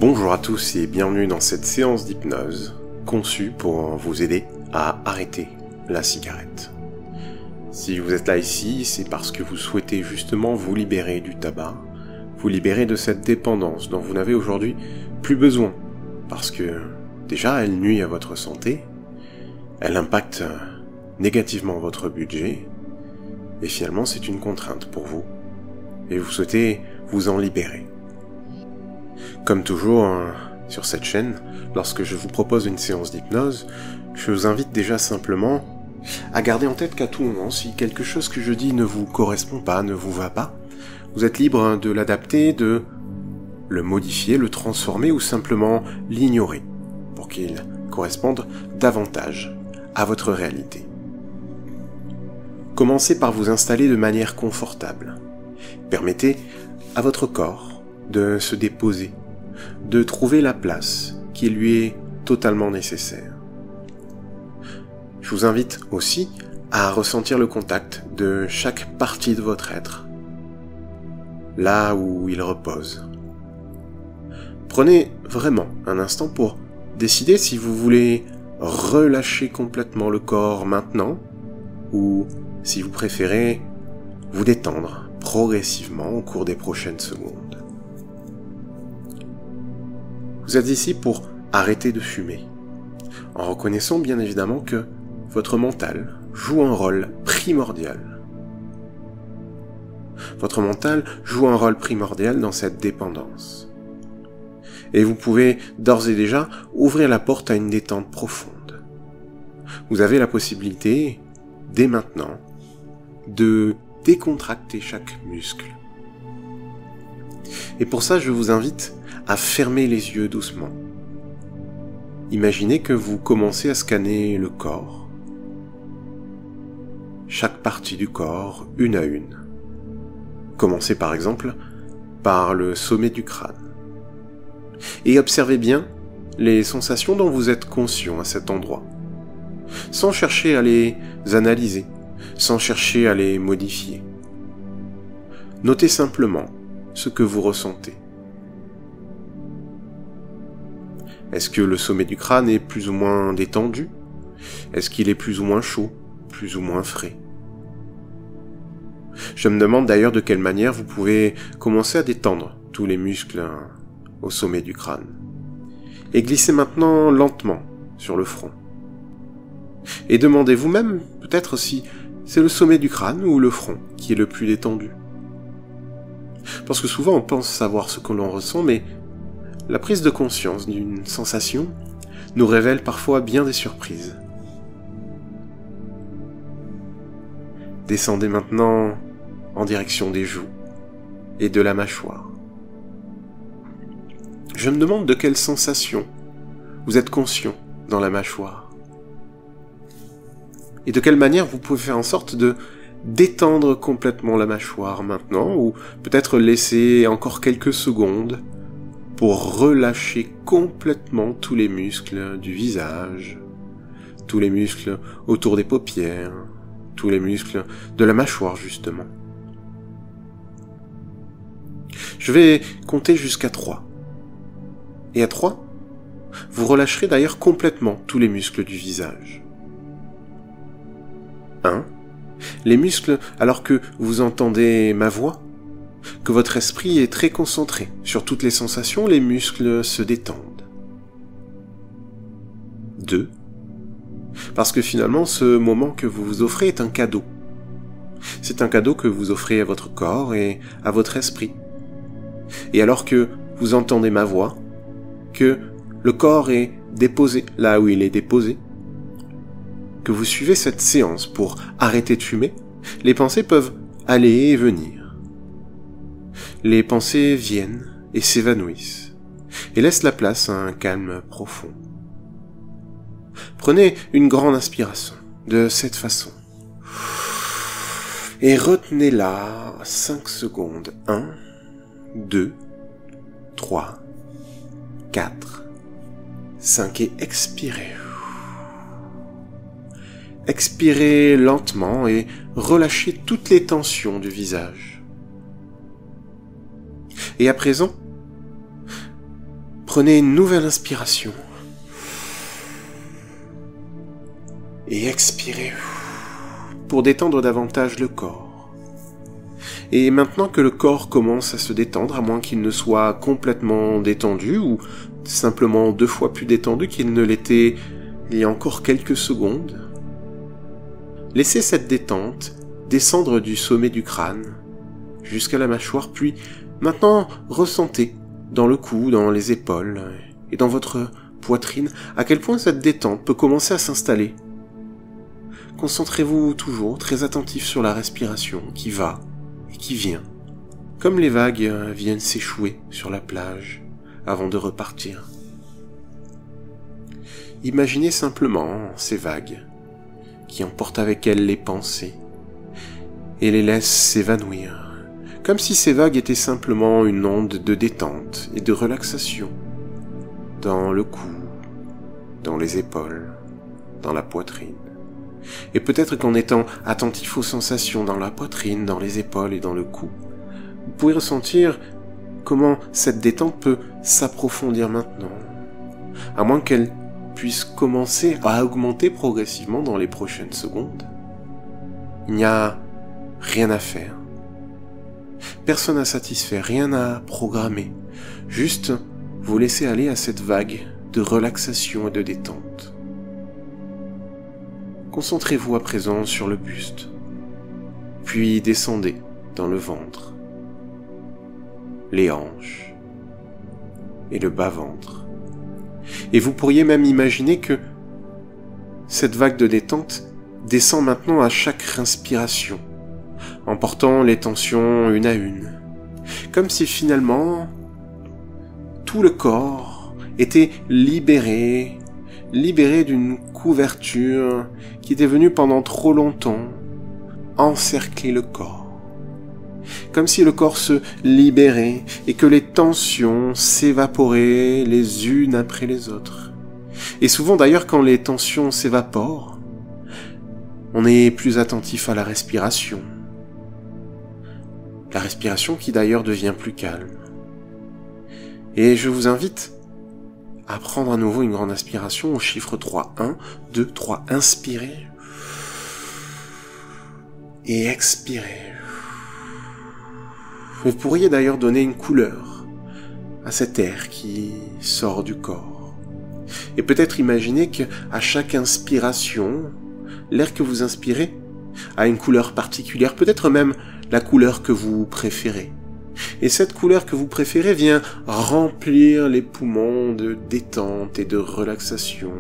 Bonjour à tous et bienvenue dans cette séance d'hypnose conçue pour vous aider à arrêter la cigarette. Si vous êtes là ici, c'est parce que vous souhaitez justement vous libérer du tabac, vous libérer de cette dépendance dont vous n'avez aujourd'hui plus besoin, parce que déjà elle nuit à votre santé, elle impacte négativement votre budget, et finalement c'est une contrainte pour vous, et vous souhaitez vous en libérer. Comme toujours sur cette chaîne, lorsque je vous propose une séance d'hypnose, je vous invite déjà simplement à garder en tête qu'à tout moment, si quelque chose que je dis ne vous correspond pas, ne vous va pas, vous êtes libre de l'adapter, de le modifier, le transformer ou simplement l'ignorer pour qu'il corresponde davantage à votre réalité. Commencez par vous installer de manière confortable. Permettez à votre corps de se déposer, de trouver la place qui lui est totalement nécessaire. Je vous invite aussi à ressentir le contact de chaque partie de votre être, là où il repose. Prenez vraiment un instant pour décider si vous voulez relâcher complètement le corps maintenant, ou si vous préférez vous détendre progressivement au cours des prochaines secondes. Vous êtes ici pour arrêter de fumer, en reconnaissant bien évidemment que votre mental joue un rôle primordial. Votre mental joue un rôle primordial dans cette dépendance. Et vous pouvez d'ores et déjà ouvrir la porte à une détente profonde. Vous avez la possibilité, dès maintenant, de décontracter chaque muscle. Et pour ça, je vous invite à fermer les yeux doucement. Imaginez que vous commencez à scanner le corps, chaque partie du corps, une à une. Commencez par exemple par le sommet du crâne. Et observez bien les sensations dont vous êtes conscient à cet endroit, sans chercher à les analyser, sans chercher à les modifier. Notez simplement ce que vous ressentez. Est-ce que le sommet du crâne est plus ou moins détendu? Est-ce qu'il est plus ou moins chaud, plus ou moins frais? Je me demande d'ailleurs de quelle manière vous pouvez commencer à détendre tous les muscles au sommet du crâne. Et glissez maintenant lentement sur le front. Et demandez vous-même peut-être si c'est le sommet du crâne ou le front qui est le plus détendu. Parce que souvent on pense savoir ce que l'on ressent, mais la prise de conscience d'une sensation nous révèle parfois bien des surprises. Descendez maintenant en direction des joues et de la mâchoire. Je me demande de quelle sensation vous êtes conscient dans la mâchoire. Et de quelle manière vous pouvez faire en sorte de détendre complètement la mâchoire maintenant, ou peut-être laisser encore quelques secondes pour relâcher complètement tous les muscles du visage, tous les muscles autour des paupières, tous les muscles de la mâchoire justement. Je vais compter jusqu'à 3. Et à 3, vous relâcherez d'ailleurs complètement tous les muscles du visage. 1. Les muscles alors que vous entendez ma voix, que votre esprit est très concentré sur toutes les sensations, les muscles se détendent. 2. Parce que finalement, ce moment que vous vous offrez est un cadeau. C'est un cadeau que vous offrez à votre corps et à votre esprit. Et alors que vous entendez ma voix, que le corps est déposé là où il est déposé, que vous suivez cette séance pour arrêter de fumer, les pensées peuvent aller et venir. Les pensées viennent et s'évanouissent, et laissent la place à un calme profond. Prenez une grande inspiration, de cette façon. Et retenez-la 5 secondes. 1, 2, 3, 4, 5, et expirez. Expirez lentement et relâchez toutes les tensions du visage. Et à présent, Prenez une nouvelle inspiration. Et expirez pour détendre davantage le corps. Et maintenant que le corps commence à se détendre, à moins qu'il ne soit complètement détendu ou simplement 2 fois plus détendu qu'il ne l'était il y a encore quelques secondes, laissez cette détente descendre du sommet du crâne jusqu'à la mâchoire, puis maintenant ressentez dans le cou, dans les épaules et dans votre poitrine à quel point cette détente peut commencer à s'installer. Concentrez-vous toujours très attentif sur la respiration qui va et qui vient, comme les vagues viennent s'échouer sur la plage avant de repartir. Imaginez simplement ces vagues qui emportent avec elles les pensées et les laissent s'évanouir, comme si ces vagues étaient simplement une onde de détente et de relaxation dans le cou, dans les épaules, dans la poitrine. Et peut-être qu'en étant attentif aux sensations dans la poitrine, dans les épaules et dans le cou, vous pouvez ressentir comment cette détente peut s'approfondir maintenant, à moins qu'elle puisse commencer à augmenter progressivement dans les prochaines secondes. Il n'y a rien à faire. Personne à satisfaire, rien à programmer. Juste vous laissez aller à cette vague de relaxation et de détente. Concentrez-vous à présent sur le buste, puis descendez dans le ventre, les hanches et le bas-ventre. Et vous pourriez même imaginer que cette vague de détente descend maintenant à chaque respiration, emportant les tensions une à une, comme si finalement tout le corps était libéré d'une couverture qui était venue pendant trop longtemps encercler le corps. Comme si le corps se libérait et que les tensions s'évaporaient les unes après les autres. Et souvent d'ailleurs quand les tensions s'évaporent, on est plus attentif à la respiration. La respiration qui d'ailleurs devient plus calme. Et je vous invite à prendre à nouveau une grande inspiration au chiffre 3. 1, 2, 3. Inspirez. Et expirez. Vous pourriez d'ailleurs donner une couleur à cet air qui sort du corps. Et peut-être imaginer qu'à chaque inspiration, l'air que vous inspirez a une couleur particulière, peut-être même la couleur que vous préférez. Et cette couleur que vous préférez vient remplir les poumons de détente et de relaxation,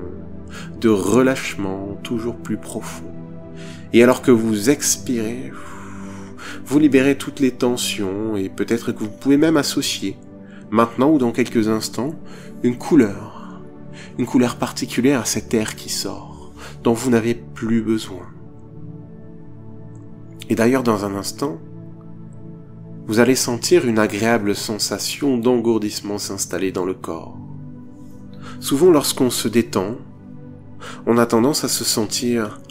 de relâchement toujours plus profond. Et alors que vous expirez, vous libérez toutes les tensions et peut-être que vous pouvez même associer, maintenant ou dans quelques instants, une couleur particulière à cet air qui sort, dont vous n'avez plus besoin. Et d'ailleurs, dans un instant, vous allez sentir une agréable sensation d'engourdissement s'installer dans le corps. Souvent, lorsqu'on se détend, on a tendance à se sentir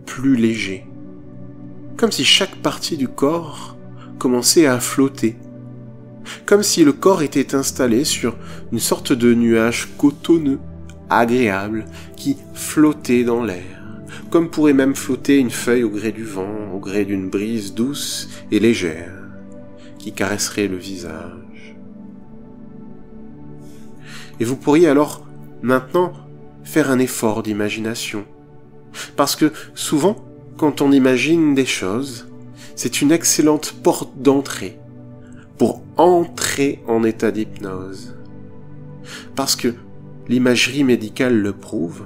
plus léger, comme si chaque partie du corps commençait à flotter, comme si le corps était installé sur une sorte de nuage cotonneux, agréable, qui flottait dans l'air, comme pourrait même flotter une feuille au gré du vent, au gré d'une brise douce et légère, qui caresserait le visage. Et vous pourriez alors, maintenant, faire un effort d'imagination. Parce que souvent, quand on imagine des choses, c'est une excellente porte d'entrée pour entrer en état d'hypnose. Parce que l'imagerie médicale le prouve,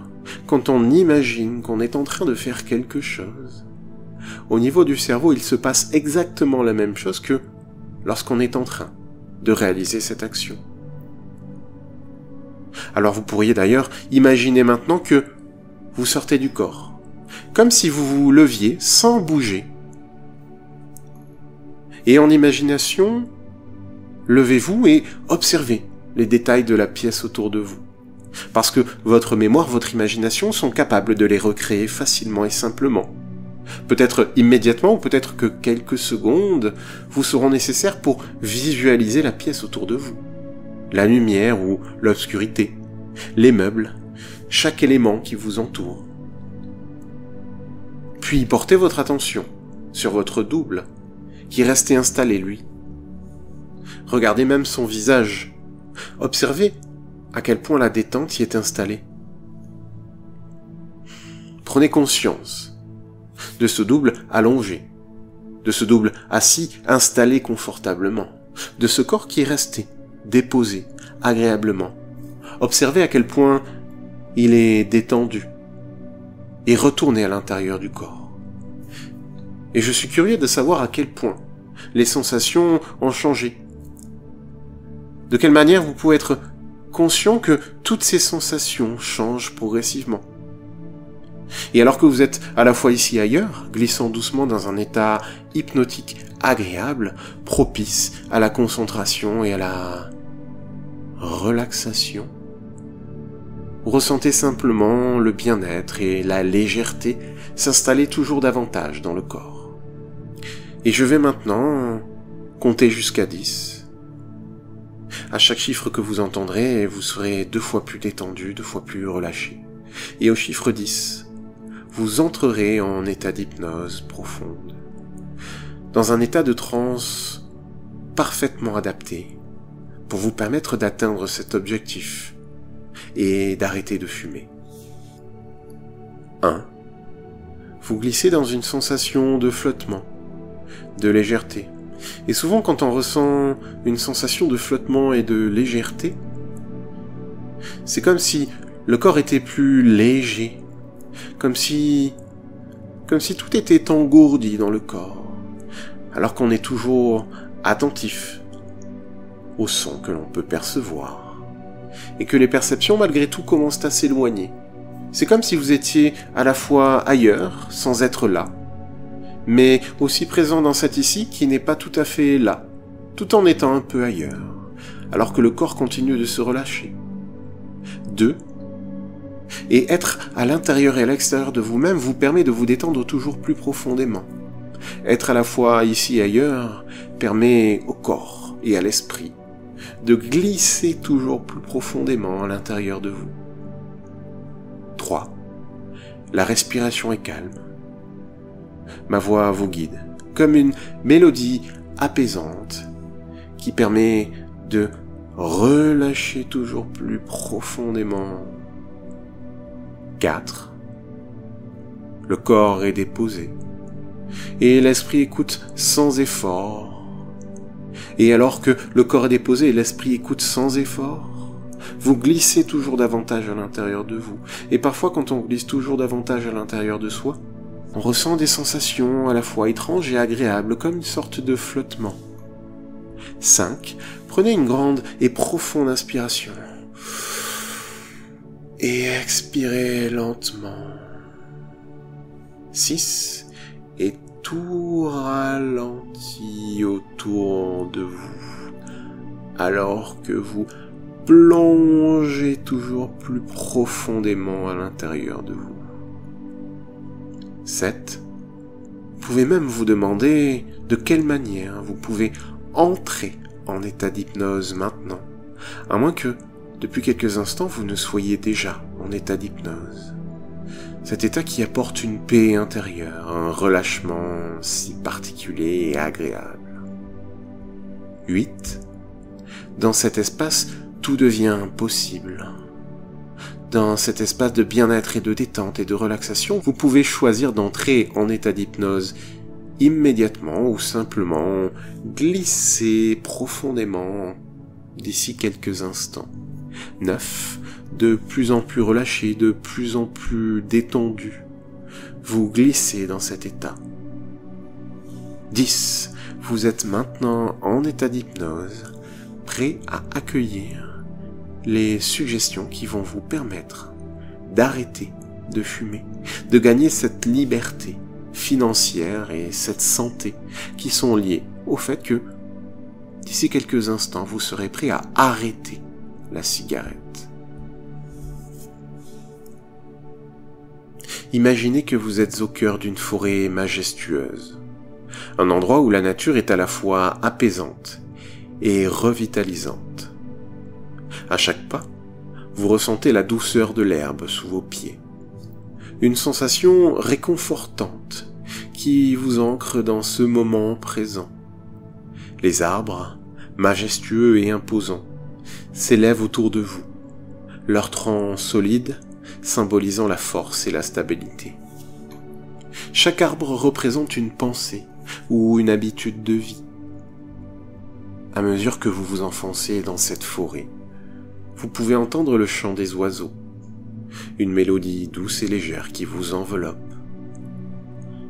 quand on imagine qu'on est en train de faire quelque chose, au niveau du cerveau, il se passe exactement la même chose que lorsqu'on est en train de réaliser cette action. Alors vous pourriez d'ailleurs imaginer maintenant que vous sortez du corps, comme si vous vous leviez sans bouger. Et en imagination, levez-vous et observez les détails de la pièce autour de vous. Parce que votre mémoire, votre imagination sont capables de les recréer facilement et simplement. Peut-être immédiatement ou peut-être que quelques secondes vous seront nécessaires pour visualiser la pièce autour de vous. la lumière ou l'obscurité, les meubles, chaque élément qui vous entoure. Puis portez votre attention sur votre double, qui reste installé lui. Regardez même son visage. Observez à quel point la détente y est installée. Prenez conscience de ce double allongé, de ce double assis, installé confortablement, de ce corps qui est resté, déposé, agréablement. Observez à quel point il est détendu et retourné à l'intérieur du corps. Et je suis curieux de savoir à quel point les sensations ont changé. De quelle manière vous pouvez être conscient que toutes ces sensations changent progressivement. Et alors que vous êtes à la fois ici et ailleurs, glissant doucement dans un état hypnotique agréable, propice à la concentration et à la relaxation, vous ressentez simplement le bien-être et la légèreté s'installer toujours davantage dans le corps. Et je vais maintenant compter jusqu'à 10. À chaque chiffre que vous entendrez, vous serez 2 fois plus détendu, 2 fois plus relâché. Et au chiffre 10, vous entrerez en état d'hypnose profonde, dans un état de transe parfaitement adapté pour vous permettre d'atteindre cet objectif et d'arrêter de fumer. 1. Vous glissez dans une sensation de flottement, de légèreté. Et souvent quand on ressent une sensation de flottement et de légèreté, c'est comme si le corps était plus léger, comme si tout était engourdi dans le corps, alors qu'on est toujours attentif aux sons que l'on peut percevoir, et que les perceptions malgré tout commencent à s'éloigner. C'est comme si vous étiez à la fois ailleurs, sans être là, mais aussi présent dans cet ici qui n'est pas tout à fait là, tout en étant un peu ailleurs, alors que le corps continue de se relâcher. 2. Et être à l'intérieur et à l'extérieur de vous-même vous permet de vous détendre toujours plus profondément. Être à la fois ici et ailleurs permet au corps et à l'esprit de glisser toujours plus profondément à l'intérieur de vous. 3. La respiration est calme. Ma voix vous guide, comme une mélodie apaisante qui permet de relâcher toujours plus profondément. 4. Le corps est déposé et l'esprit écoute sans effort. Et alors que le corps est déposé et l'esprit écoute sans effort, vous glissez toujours davantage à l'intérieur de vous. Et parfois, quand on glisse toujours davantage à l'intérieur de soi, on ressent des sensations à la fois étranges et agréables, comme une sorte de flottement. 5. Prenez une grande et profonde inspiration. Et expirez lentement. 6. Et tout ralentit autour de vous, alors que vous plongez toujours plus profondément à l'intérieur de vous. 7. Vous pouvez même vous demander de quelle manière vous pouvez entrer en état d'hypnose maintenant, à moins que, depuis quelques instants, vous ne soyez déjà en état d'hypnose. Cet état qui apporte une paix intérieure, un relâchement si particulier et agréable. 8. Dans cet espace, tout devient possible. Dans cet espace de bien-être et de détente et de relaxation, vous pouvez choisir d'entrer en état d'hypnose immédiatement ou simplement glisser profondément d'ici quelques instants. 9. De plus en plus relâché, de plus en plus détendu, vous glissez dans cet état. 10. Vous êtes maintenant en état d'hypnose, prêt à accueillir les suggestions qui vont vous permettre d'arrêter de fumer, de gagner cette liberté financière et cette santé qui sont liées au fait que d'ici quelques instants, vous serez prêt à arrêter la cigarette. Imaginez que vous êtes au cœur d'une forêt majestueuse, un endroit où la nature est à la fois apaisante et revitalisante. À chaque pas, vous ressentez la douceur de l'herbe sous vos pieds. Une sensation réconfortante qui vous ancre dans ce moment présent. Les arbres, majestueux et imposants, s'élèvent autour de vous, leur tronc solide symbolisant la force et la stabilité. Chaque arbre représente une pensée ou une habitude de vie. À mesure que vous vous enfoncez dans cette forêt, vous pouvez entendre le chant des oiseaux, une mélodie douce et légère qui vous enveloppe.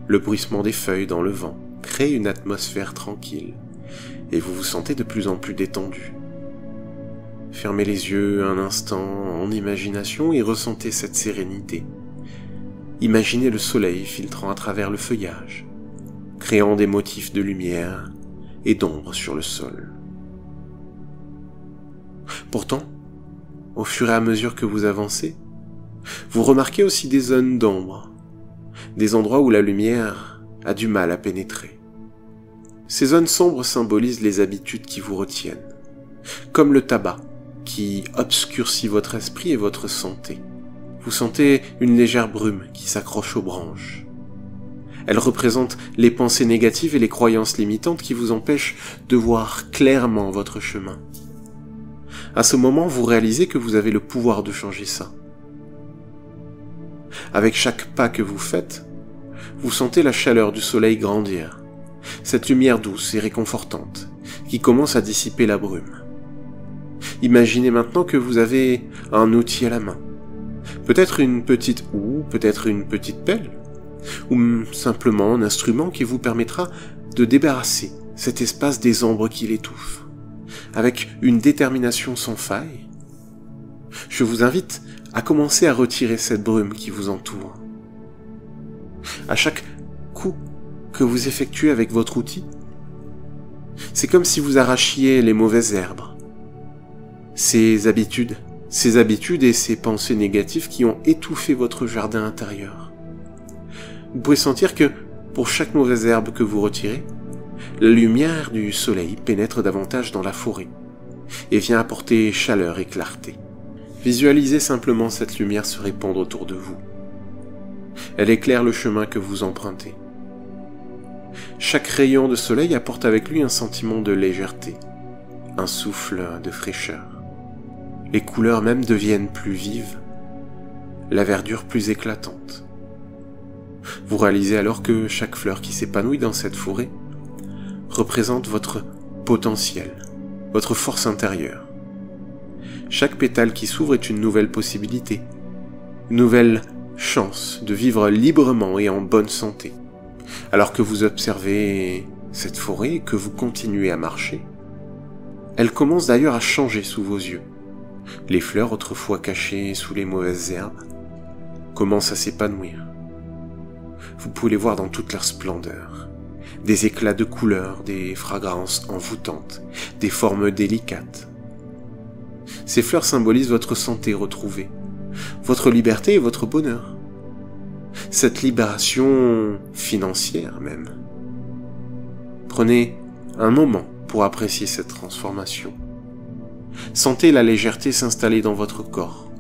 Le bruissement des feuilles dans le vent crée une atmosphère tranquille et vous vous sentez de plus en plus détendu. Fermez les yeux un instant en imagination et ressentez cette sérénité. Imaginez le soleil filtrant à travers le feuillage, créant des motifs de lumière et d'ombre sur le sol. Pourtant, au fur et à mesure que vous avancez, vous remarquez aussi des zones d'ombre, des endroits où la lumière a du mal à pénétrer. Ces zones sombres symbolisent les habitudes qui vous retiennent, comme le tabac qui obscurcit votre esprit et votre santé. Vous sentez une légère brume qui s'accroche aux branches. Elle représente les pensées négatives et les croyances limitantes qui vous empêchent de voir clairement votre chemin. À ce moment, vous réalisez que vous avez le pouvoir de changer ça. Avec chaque pas que vous faites, vous sentez la chaleur du soleil grandir, cette lumière douce et réconfortante qui commence à dissiper la brume. Imaginez maintenant que vous avez un outil à la main, peut-être une petite houe, peut-être une petite pelle, ou simplement un instrument qui vous permettra de débarrasser cet espace des ombres qui l'étouffent. Avec une détermination sans faille, je vous invite à commencer à retirer cette brume qui vous entoure. À chaque coup que vous effectuez avec votre outil, c'est comme si vous arrachiez les mauvaises herbes, ces habitudes et ces pensées négatives qui ont étouffé votre jardin intérieur. Vous pouvez sentir que pour chaque mauvaise herbe que vous retirez, la lumière du soleil pénètre davantage dans la forêt et vient apporter chaleur et clarté. Visualisez simplement cette lumière se répandre autour de vous. Elle éclaire le chemin que vous empruntez. Chaque rayon de soleil apporte avec lui un sentiment de légèreté, un souffle de fraîcheur. Les couleurs même deviennent plus vives, la verdure plus éclatante. Vous réalisez alors que chaque fleur qui s'épanouit dans cette forêt représente votre potentiel, votre force intérieure. Chaque pétale qui s'ouvre est une nouvelle possibilité, une nouvelle chance de vivre librement et en bonne santé. Alors que vous observez cette forêt et que vous continuez à marcher, elle commence d'ailleurs à changer sous vos yeux. Les fleurs autrefois cachées sous les mauvaises herbes commencent à s'épanouir. Vous pouvez les voir dans toute leur splendeur. Des éclats de couleurs, des fragrances envoûtantes, des formes délicates. Ces fleurs symbolisent votre santé retrouvée, votre liberté et votre bonheur. Cette libération financière même. Prenez un moment pour apprécier cette transformation. Sentez la légèreté s'installer dans votre corps,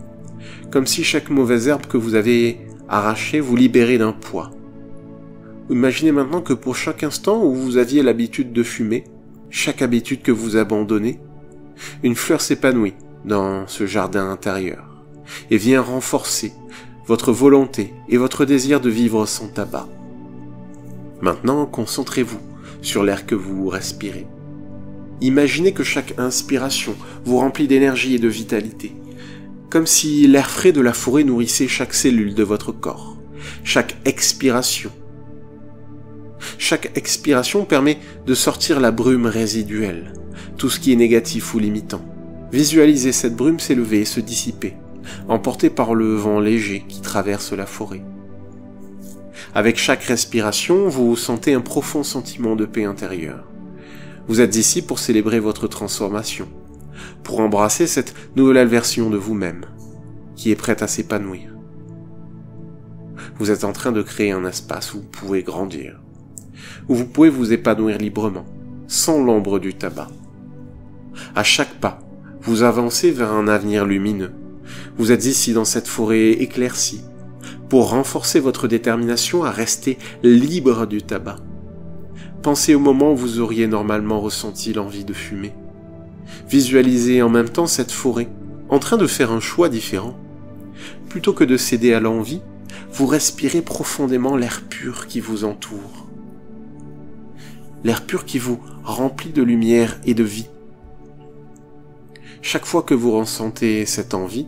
comme si chaque mauvaise herbe que vous avez arrachée vous libérait d'un poids. Imaginez maintenant que pour chaque instant où vous aviez l'habitude de fumer, chaque habitude que vous abandonnez, une fleur s'épanouit dans ce jardin intérieur et vient renforcer votre volonté et votre désir de vivre sans tabac. Maintenant, concentrez-vous sur l'air que vous respirez. Imaginez que chaque inspiration vous remplit d'énergie et de vitalité, comme si l'air frais de la forêt nourrissait chaque cellule de votre corps. Chaque expiration permet de sortir la brume résiduelle, tout ce qui est négatif ou limitant. Visualisez cette brume s'élever et se dissiper, emportée par le vent léger qui traverse la forêt. Avec chaque respiration, vous sentez un profond sentiment de paix intérieure. Vous êtes ici pour célébrer votre transformation, pour embrasser cette nouvelle version de vous-même, qui est prête à s'épanouir. Vous êtes en train de créer un espace où vous pouvez grandir, où vous pouvez vous épanouir librement, sans l'ombre du tabac. À chaque pas, Vous avancez vers un avenir lumineux. Vous êtes ici dans cette forêt éclaircie pour renforcer votre détermination à rester libre du tabac. Pensez au moment où vous auriez normalement ressenti l'envie de fumer. Visualisez en même temps cette forêt en train de faire un choix différent. Plutôt que de céder à l'envie, vous respirez profondément l'air pur qui vous entoure. L'air pur qui vous remplit de lumière et de vie. Chaque fois que vous ressentez cette envie,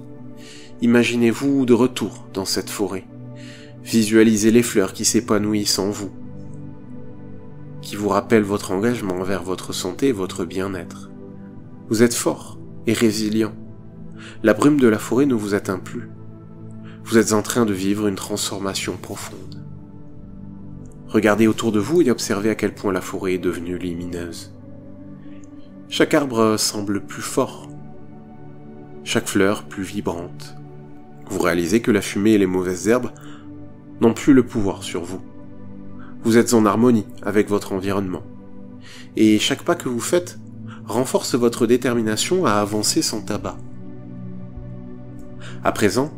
imaginez-vous de retour dans cette forêt. Visualisez les fleurs qui s'épanouissent en vous, qui vous rappellent votre engagement envers votre santé et votre bien-être. Vous êtes fort et résilient. La brume de la forêt ne vous atteint plus. Vous êtes en train de vivre une transformation profonde. Regardez autour de vous et observez à quel point la forêt est devenue lumineuse. Chaque arbre semble plus fort, chaque fleur plus vibrante. Vous réalisez que la fumée et les mauvaises herbes n'ont plus le pouvoir sur vous. Vous êtes en harmonie avec votre environnement. Et chaque pas que vous faites renforce votre détermination à avancer sans tabac. À présent,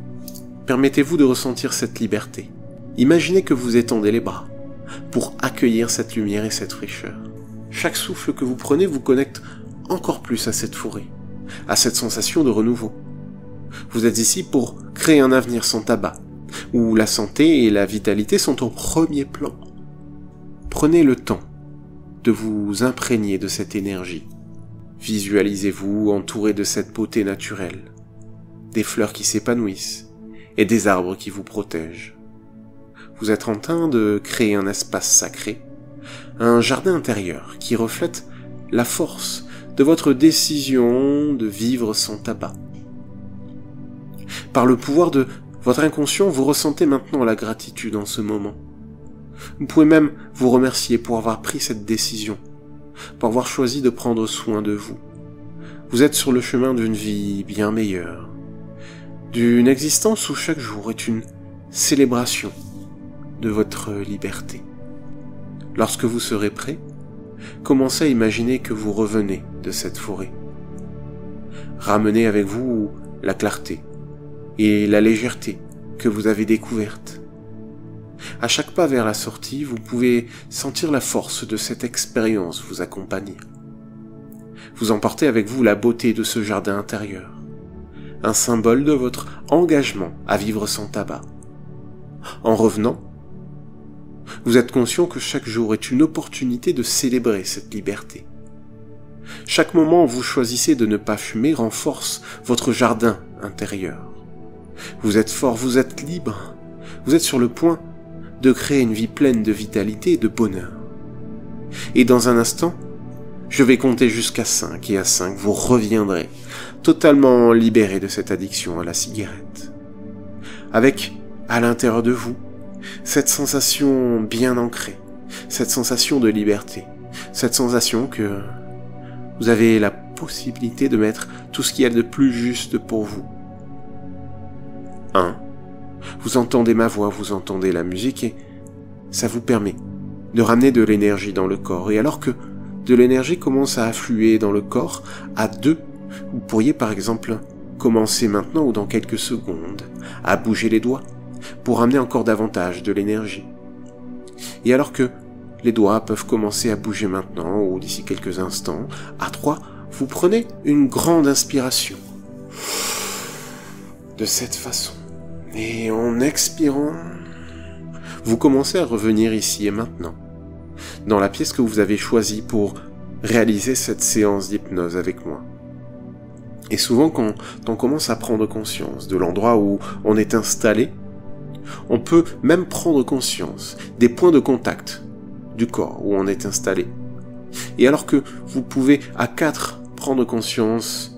permettez-vous de ressentir cette liberté. Imaginez que vous étendez les bras pour accueillir cette lumière et cette fraîcheur. Chaque souffle que vous prenez vous connecte encore plus à cette forêt, à cette sensation de renouveau. Vous êtes ici pour créer un avenir sans tabac, où la santé et la vitalité sont au premier plan. Prenez le temps de vous imprégner de cette énergie. Visualisez-vous entouré de cette beauté naturelle, des fleurs qui s'épanouissent et des arbres qui vous protègent. Vous êtes en train de créer un espace sacré, un jardin intérieur qui reflète la force de votre décision de vivre sans tabac. Par le pouvoir de votre inconscient, vous ressentez maintenant la gratitude en ce moment. Vous pouvez même vous remercier pour avoir pris cette décision, pour avoir choisi de prendre soin de vous. Vous êtes sur le chemin d'une vie bien meilleure, d'une existence où chaque jour est une célébration de votre liberté. Lorsque vous serez prêt, commencez à imaginer que vous revenez de cette forêt. Ramenez avec vous la clarté et la légèreté que vous avez découverte. À chaque pas vers la sortie, vous pouvez sentir la force de cette expérience vous accompagner. Vous emportez avec vous la beauté de ce jardin intérieur, un symbole de votre engagement à vivre sans tabac. En revenant, vous êtes conscient que chaque jour est une opportunité de célébrer cette liberté. Chaque moment où vous choisissez de ne pas fumer renforce votre jardin intérieur. Vous êtes fort, vous êtes libre, vous êtes sur le point de créer une vie pleine de vitalité et de bonheur. Et dans un instant, je vais compter jusqu'à 5, et à 5, vous reviendrez totalement libéré de cette addiction à la cigarette. Avec, à l'intérieur de vous, cette sensation bien ancrée, cette sensation de liberté, cette sensation que vous avez la possibilité de mettre tout ce qu'il y a de plus juste pour vous. 1. Vous entendez ma voix, vous entendez la musique et ça vous permet de ramener de l'énergie dans le corps. Et alors que de l'énergie commence à affluer dans le corps, à 2, vous pourriez par exemple commencer maintenant ou dans quelques secondes à bouger les doigts pour ramener encore davantage de l'énergie. Et alors que les doigts peuvent commencer à bouger maintenant ou d'ici quelques instants, à 3, vous prenez une grande inspiration. De cette façon. Et en expirant, vous commencez à revenir ici et maintenant, dans la pièce que vous avez choisie pour réaliser cette séance d'hypnose avec moi. Et souvent, quand on commence à prendre conscience de l'endroit où on est installé, on peut même prendre conscience des points de contact du corps où on est installé. Et alors que vous pouvez à 4 prendre conscience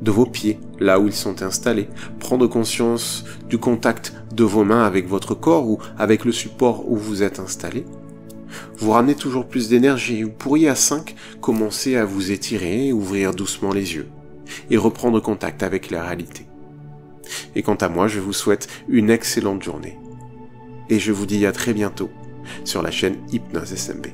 de vos pieds, là où ils sont installés, prendre conscience du contact de vos mains avec votre corps ou avec le support où vous êtes installé, vous ramenez toujours plus d'énergie. Vous pourriez à 5 commencer à vous étirer, ouvrir doucement les yeux et reprendre contact avec la réalité. Et quant à moi, je vous souhaite une excellente journée. Et je vous dis à très bientôt sur la chaîne Hypnose SMB.